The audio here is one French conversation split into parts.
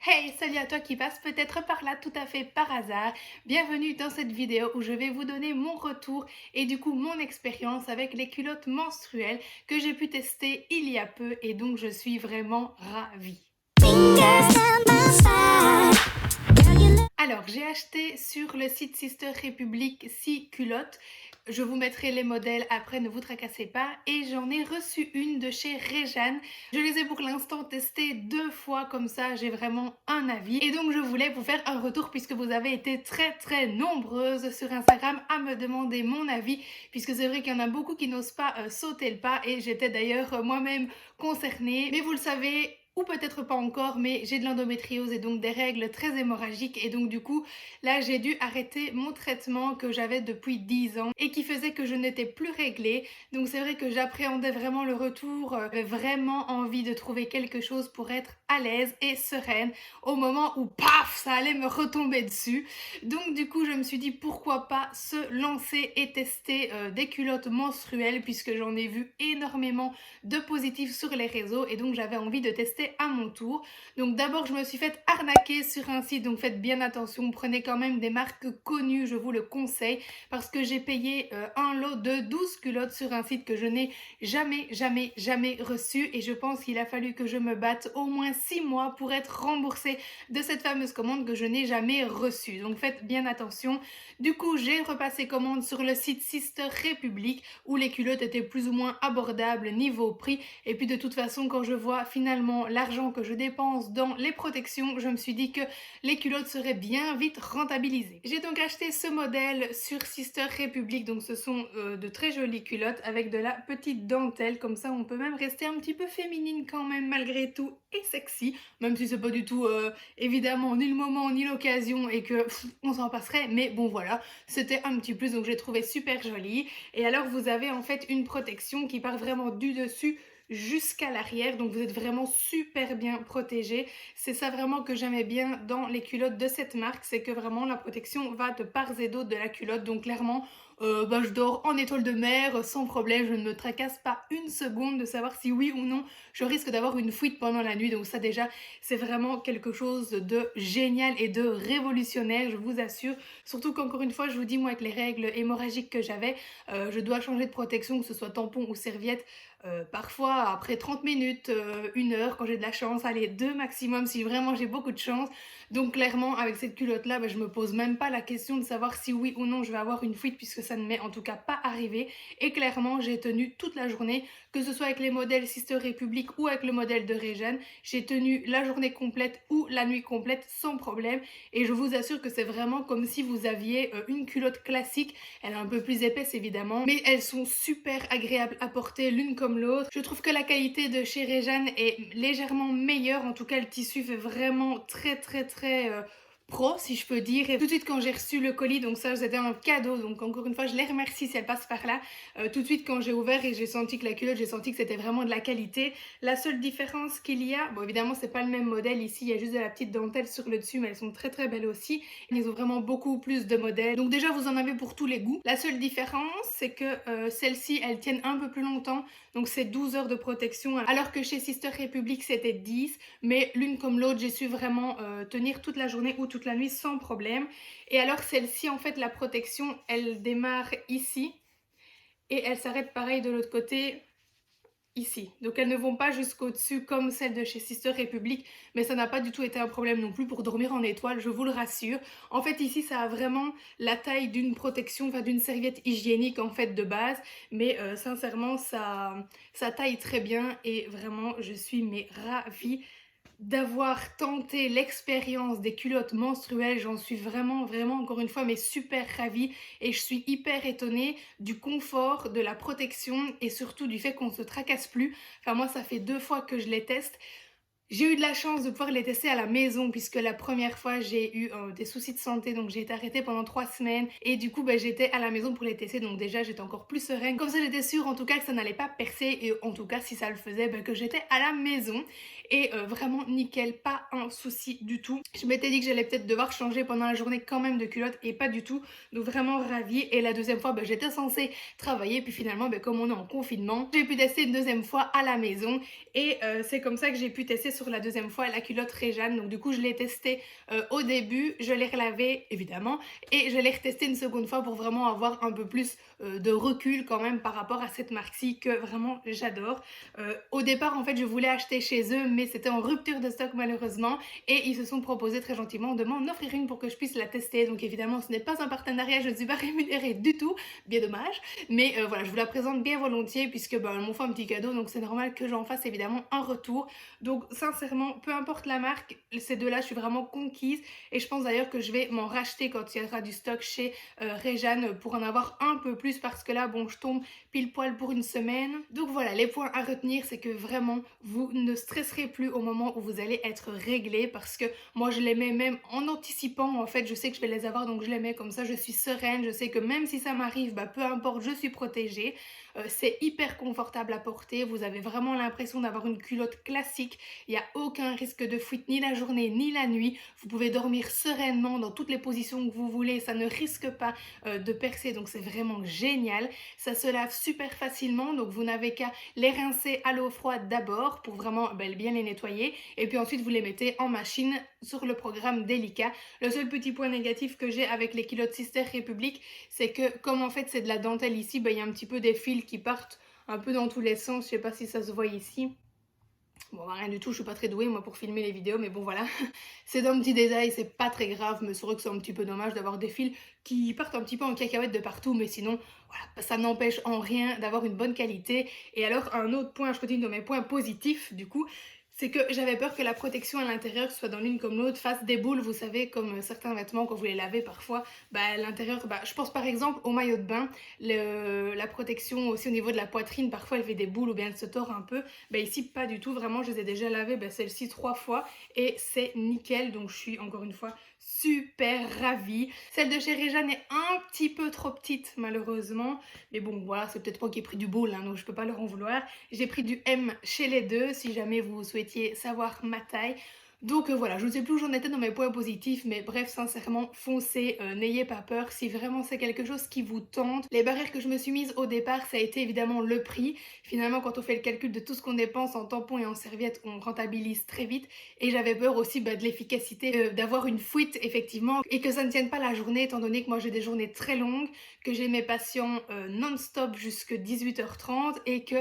Hey, salut à toi qui passe peut-être par là tout à fait par hasard. Bienvenue dans cette vidéo où je vais vous donner mon retour et du coup mon expérience avec les culottes menstruelles que j'ai pu tester il y a peu et donc je suis vraiment ravie. Alors, j'ai acheté sur le site Sister Republic 6 culottes. Je vous mettrai les modèles après, ne vous tracassez pas. Et j'en ai reçu une de chez Réjeanne. Je les ai pour l'instant testées 2 fois, comme ça j'ai vraiment un avis. Et donc je voulais vous faire un retour puisque vous avez été très nombreuses sur Instagram à me demander mon avis. Puisque c'est vrai qu'il y en a beaucoup qui n'osent pas sauter le pas et j'étais d'ailleurs moi-même concernée. Mais vous le savez, ou peut-être pas encore, mais j'ai de l'endométriose et donc des règles très hémorragiques et donc du coup là j'ai dû arrêter mon traitement que j'avais depuis 10 ans et qui faisait que je n'étais plus réglée. Donc c'est vrai que j'appréhendais vraiment le retour, j'avais vraiment envie de trouver quelque chose pour être à l'aise et sereine au moment où paf ça allait me retomber dessus. Donc du coup je me suis dit pourquoi pas se lancer et tester des culottes menstruelles puisque j'en ai vu énormément de positifs sur les réseaux et donc j'avais envie de tester à mon tour. Donc d'abord je me suis fait arnaquer sur un site, donc faites bien attention, prenez quand même des marques connues, je vous le conseille, parce que j'ai payé un lot de 12 culottes sur un site que je n'ai jamais reçu et je pense qu'il a fallu que je me batte au moins 6 mois pour être remboursée de cette fameuse commande que je n'ai jamais reçue. Donc faites bien attention. Du coup j'ai repassé commande sur le site Sister Republic où les culottes étaient plus ou moins abordables niveau prix et puis de toute façon quand je vois finalement l'argent que je dépense dans les protections, je me suis dit que les culottes seraient bien vite rentabilisées. J'ai donc acheté ce modèle sur Sister Republic, donc ce sont de très jolies culottes avec de la petite dentelle, comme ça on peut même rester un petit peu féminine quand même malgré tout et sexy, même si c'est pas du tout évidemment ni le moment ni l'occasion et que on s'en passerait, mais bon voilà, c'était un petit plus donc j'ai trouvé super joli. Et alors vous avez en fait une protection qui part vraiment du dessus jusqu'à l'arrière, donc vous êtes vraiment super bien protégé. C'est ça vraiment que j'aimais bien dans les culottes de cette marque, c'est que vraiment la protection va de part et d'autre de la culotte, donc clairement je dors en étoile de mer sans problème, je ne me tracasse pas une seconde de savoir si oui ou non je risque d'avoir une fuite pendant la nuit, donc ça déjà c'est vraiment quelque chose de génial et de révolutionnaire, je vous assure, surtout qu'encore une fois je vous dis moi avec les règles hémorragiques que j'avais, je dois changer de protection, que ce soit tampon ou serviette, parfois après 30 minutes, 1 heure quand j'ai de la chance, allez 2 maximum si vraiment j'ai beaucoup de chance. Donc clairement avec cette culotte là, je me pose même pas la question de savoir si oui ou non je vais avoir une fuite puisque ça ne m'est en tout cas pas arrivé. Et clairement j'ai tenu toute la journée, que ce soit avec les modèles Sister Republic ou avec le modèle de Réjeanne, j'ai tenu la journée complète ou la nuit complète sans problème. Et je vous assure que c'est vraiment comme si vous aviez une culotte classique. Elle est un peu plus épaisse évidemment, mais elles sont super agréables à porter l'une comme l'autre. Je trouve que la qualité de chez Réjeanne est légèrement meilleure, en tout cas le tissu fait vraiment très pro si je peux dire. Et tout de suite quand j'ai reçu le colis, donc ça c'était un cadeau, donc encore une fois je les remercie si elles passent par là. Tout de suite quand j'ai ouvert et j'ai senti que la culotte, j'ai senti que c'était vraiment de la qualité. La seule différence qu'il y a, bon évidemment c'est pas le même modèle ici, il y a juste de la petite dentelle sur le dessus mais elles sont très belles aussi. Ils ont vraiment beaucoup plus de modèles, donc déjà vous en avez pour tous les goûts. La seule différence c'est que celles-ci elles tiennent un peu plus longtemps, donc c'est 12 heures de protection alors que chez Sister Republic c'était 10, mais l'une comme l'autre j'ai su vraiment tenir toute la journée ou toute la nuit sans problème. Et alors celle-ci en fait la protection elle démarre ici et elle s'arrête pareil de l'autre côté ici. Donc elles ne vont pas jusqu'au dessus comme celle de chez Sister Republic, mais ça n'a pas du tout été un problème non plus pour dormir en étoile, je vous le rassure. En fait ici ça a vraiment la taille d'une protection, enfin d'une serviette hygiénique en fait de base, mais sincèrement ça taille très bien et vraiment je suis mais ravie d'avoir tenté l'expérience des culottes menstruelles. J'en suis vraiment encore une fois mais super ravie et je suis hyper étonnée du confort, de la protection et surtout du fait qu'on ne se tracasse plus. Enfin moi ça fait 2 fois que je les teste. J'ai eu de la chance de pouvoir les tester à la maison puisque la première fois j'ai eu des soucis de santé, donc j'ai été arrêtée pendant 3 semaines et du coup j'étais à la maison pour les tester, donc déjà j'étais encore plus sereine, comme ça j'étais sûre en tout cas que ça n'allait pas percer et en tout cas si ça le faisait que j'étais à la maison. et vraiment nickel, pas un souci du tout. Je m'étais dit que j'allais peut-être devoir changer pendant la journée quand même de culotte et pas du tout, donc vraiment ravie. Et la deuxième fois, j'étais censée travailler, puis finalement, comme on est en confinement, j'ai pu tester une deuxième fois à la maison et c'est comme ça que j'ai pu tester sur la deuxième fois la culotte Réjeanne. Donc du coup, je l'ai testée au début, je l'ai relavé évidemment et je l'ai retesté une seconde fois pour vraiment avoir un peu plus de recul quand même par rapport à cette marque-ci que vraiment j'adore. Au départ, en fait, je voulais acheter chez eux, mais c'était en rupture de stock malheureusement et ils se sont proposés très gentiment de m'en offrir une pour que je puisse la tester. Donc évidemment, ce n'est pas un partenariat, je ne suis pas rémunérée du tout, bien dommage, mais voilà, je vous la présente bien volontiers puisque elles m'ont fait un petit cadeau, donc c'est normal que j'en fasse évidemment un retour. Donc sincèrement, peu importe la marque, ces deux-là, je suis vraiment conquise et je pense d'ailleurs que je vais m'en racheter quand il y aura du stock chez Réjeanne pour en avoir un peu plus parce que là, je tombe pile poil pour une semaine. Donc voilà, les points à retenir, c'est que vraiment, vous ne stresserez plus au moment où vous allez être réglé parce que moi, je les mets même en anticipant. En fait, je sais que je vais les avoir, donc je les mets comme ça, je suis sereine. Je sais que même si ça m'arrive, peu importe, je suis protégée. C'est hyper confortable à porter. Vous avez vraiment l'impression d'avoir une culotte classique. Il n'y a aucun risque de fuite ni la journée ni la nuit. Vous pouvez dormir sereinement dans toutes les positions que vous voulez. Ça ne risque pas de percer, donc c'est vraiment génial. Ça se lave super facilement, donc vous n'avez qu'à les rincer à l'eau froide d'abord pour vraiment bien les nettoyer. Et puis ensuite, vous les mettez en machine sur le programme délicat. Le seul petit point négatif que j'ai avec les culottes Sister République, c'est que comme en fait c'est de la dentelle ici, il y a un petit peu des fils qui partent un peu dans tous les sens. Je sais pas si ça se voit ici. Bon, rien du tout, je suis pas très douée moi pour filmer les vidéos, mais bon voilà. C'est d'un petit détail, c'est pas très grave, mais c'est vrai que c'est un petit peu dommage d'avoir des fils qui partent un petit peu en cacahuète de partout, mais sinon, voilà, ça n'empêche en rien d'avoir une bonne qualité. Et alors, un autre point, je continue de mes points positifs, du coup, c'est que j'avais peur que la protection à l'intérieur, soit dans l'une comme l'autre, fasse des boules, vous savez, comme certains vêtements, quand vous les lavez parfois, à l'intérieur, je pense par exemple au maillot de bain, la protection aussi au niveau de la poitrine, parfois elle fait des boules ou bien elle se tord un peu. Ici, pas du tout, vraiment, je les ai déjà lavées, celle-ci 3 fois, et c'est nickel, donc je suis encore une fois super ravie. Celle de chez Réjeanne est un petit peu trop petite malheureusement, mais bon voilà, c'est peut-être moi qui ai pris du boule, donc je peux pas leur en vouloir. J'ai pris du M chez les deux si jamais vous souhaitiez savoir ma taille. Donc voilà, je ne sais plus où j'en étais dans mes points positifs, mais bref, sincèrement, foncez, n'ayez pas peur. Si vraiment c'est quelque chose qui vous tente, les barrières que je me suis mises au départ, ça a été évidemment le prix. Finalement, quand on fait le calcul de tout ce qu'on dépense en tampons et en serviettes, on rentabilise très vite. Et j'avais peur aussi de l'efficacité, d'avoir une fuite effectivement, et que ça ne tienne pas la journée, étant donné que moi j'ai des journées très longues, que j'ai mes patients non-stop jusque 18h30 et que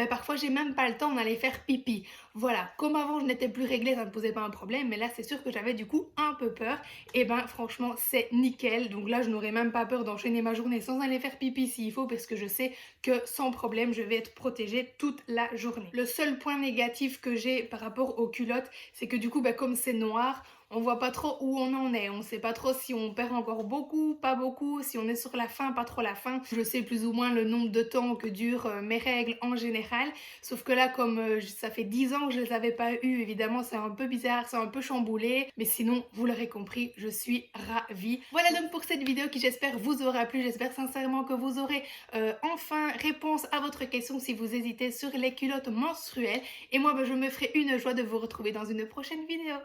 parfois j'ai même pas le temps d'aller faire pipi. Voilà, comme avant je n'étais plus réglée, ça ne posait pas un problème, mais là c'est sûr que j'avais du coup un peu peur. Et franchement c'est nickel, donc là je n'aurais même pas peur d'enchaîner ma journée sans aller faire pipi s'il faut, parce que je sais que sans problème je vais être protégée toute la journée. Le seul point négatif que j'ai par rapport aux culottes, c'est que du coup comme c'est noir, on voit pas trop où on en est, on sait pas trop si on perd encore beaucoup, pas beaucoup, si on est sur la fin, pas trop la fin. Je sais plus ou moins le nombre de temps que durent mes règles en général, sauf que là comme ça fait 10 ans que je les avais pas eues, évidemment c'est un peu bizarre, c'est un peu chamboulé, mais sinon vous l'aurez compris, je suis ravie. Voilà donc pour cette vidéo qui j'espère vous aura plu, j'espère sincèrement que vous aurez enfin réponse à votre question si vous hésitez sur les culottes menstruelles, et moi je me ferai une joie de vous retrouver dans une prochaine vidéo.